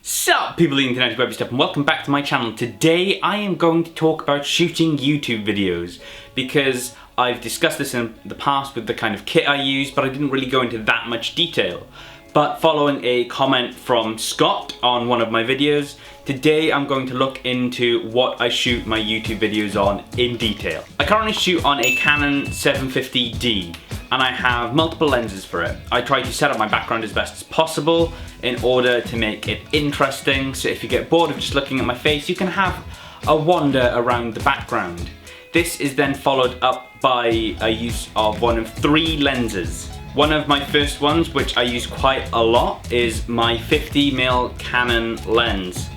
Sup people of the internet, web stuff, and welcome back to my channel. Today I am going to talk about shooting YouTube videos because I've discussed this in the past with the kind of kit I use, but I didn't really go into that much detail. But following a comment from Scott on one of my videos, today I'm going to look into what I shoot my YouTube videos on in detail. I currently shoot on a Canon 750D and I have multiple lenses for it. I try to set up my background as best as possible in order to make it interesting, so if you get bored of just looking at my face, you can have a wander around the background. This is then followed up by a use of one of 3 lenses. One of my first ones, which I use quite a lot, is my 50 Mil Canon Lens.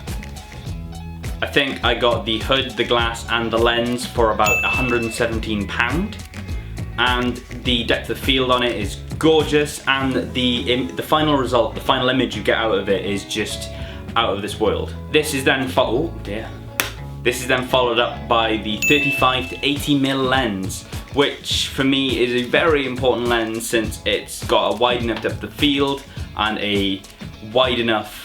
I think I got the hood, the glass and the lens for about £117. And the depth of field on it is gorgeous, and the final result, the final image you get out of it is just out of this world. This is then followed up by the 35 to 80 mil lens, which for me is a very important lens since it's got a wide enough depth of field and a wide enough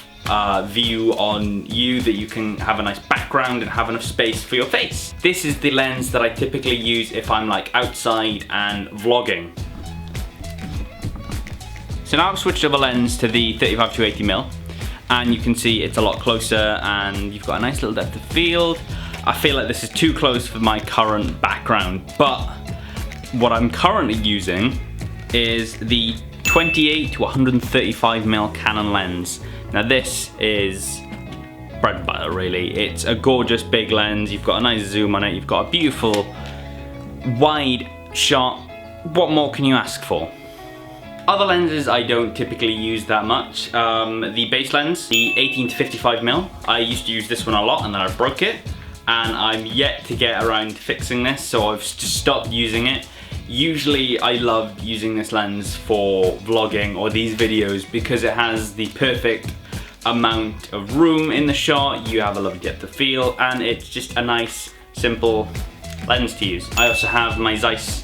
view on you that you can have a nice background and have enough space for your face. This is the lens that I typically use if I'm like outside and vlogging. So now I've switched over lens to the 35 to 80 mil, and you can see it's a lot closer and you've got a nice little depth of field. I feel like this is too close for my current background, but what I'm currently using is the 28 to 135 mil Canon lens. Now this is bread and butter really. It's a gorgeous big lens, you've got a nice zoom on it, you've got a beautiful wide shot. What more can you ask for? Other lenses I don't typically use that much. The base lens, the 18 to 55 mil, I used to use this one a lot and then I broke it. And I'm yet to get around to fixing this, so I've just stopped using it. Usually I love using this lens for vlogging or these videos because it has the perfect amount of room in the shot, you have a lovely depth of field, and it's just a nice, simple lens to use. I also have my Zeiss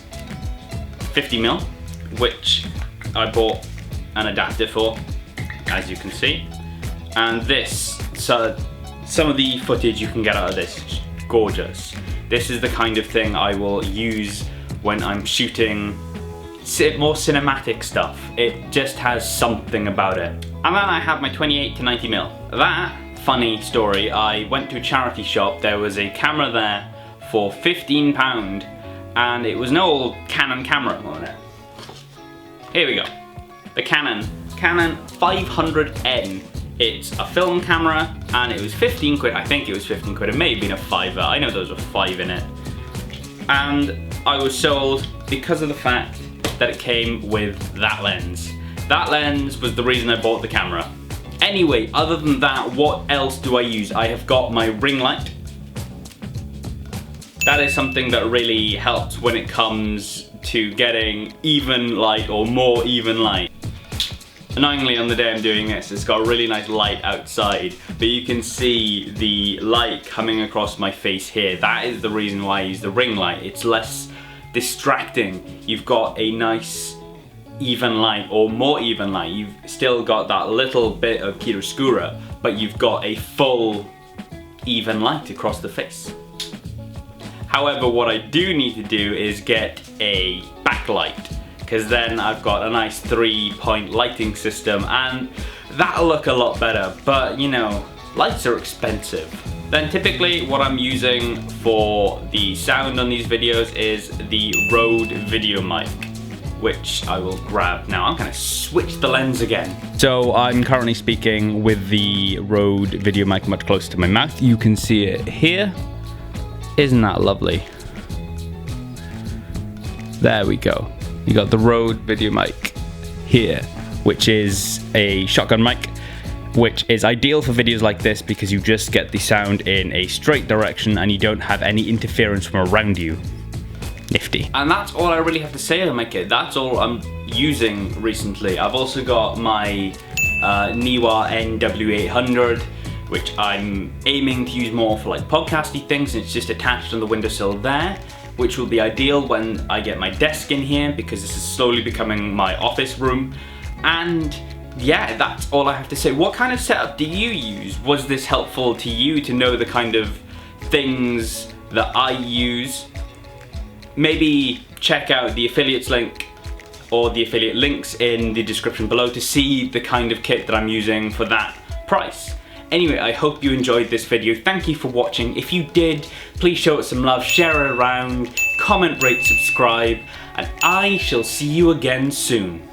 50 mil, which I bought an adapter for, as you can see. And this, so some of the footage you can get out of this is gorgeous. This is the kind of thing I will use when I'm shooting more cinematic stuff. It just has something about it. And then I have my 28 to 90 mil. That, funny story, I went to a charity shop, there was a camera there for £15 and it was an old Canon camera on it. Here we go. The Canon 500N. It's a film camera and it was 15 quid. I think it was 15 quid. It may have been a fiver. I know there was a 5 in it. And I was sold because of the fact that it came with that lens. That lens was the reason I bought the camera. Anyway, other than that, what else do I use? I have got my ring light. That is something that really helps when it comes to getting even light or more even light. Annoyingly, on the day I'm doing this, it's got a really nice light outside, but you can see the light coming across my face here. That is the reason why I use the ring light. It's less distracting. You've got a nice even light or more even light. You've still got that little bit of chiaroscuro, but you've got a full even light across the face. However, what I do need to do is get a backlight, because then I've got a nice 3-point lighting system and that'll look a lot better, but you know, lights are expensive. Then typically what I'm using for the sound on these videos is the Rode video mic, which I will grab now. I'm gonna switch the lens again. So I'm currently speaking with the Rode video mic much closer to my mouth. You can see it here. Isn't that lovely? There we go. You got the Rode video mic here, which is a shotgun mic, which is ideal for videos like this because you just get the sound in a straight direction and you don't have any interference from around you. Nifty. And that's all I really have to say on my kit. That's all I'm using recently. I've also got my Neewer NW800, which I'm aiming to use more for like podcasty things, and it's just attached on the windowsill there, which will be ideal when I get my desk in here because this is slowly becoming my office room. And yeah, that's all I have to say. What kind of setup do you use? Was this helpful to you to know the kind of things that I use? Maybe check out the affiliates link or the affiliate links in the description below to see the kind of kit that I'm using for that price. Anyway, I hope you enjoyed this video. Thank you for watching. If you did, please show it some love, share it around, comment, rate, subscribe, and I shall see you again soon.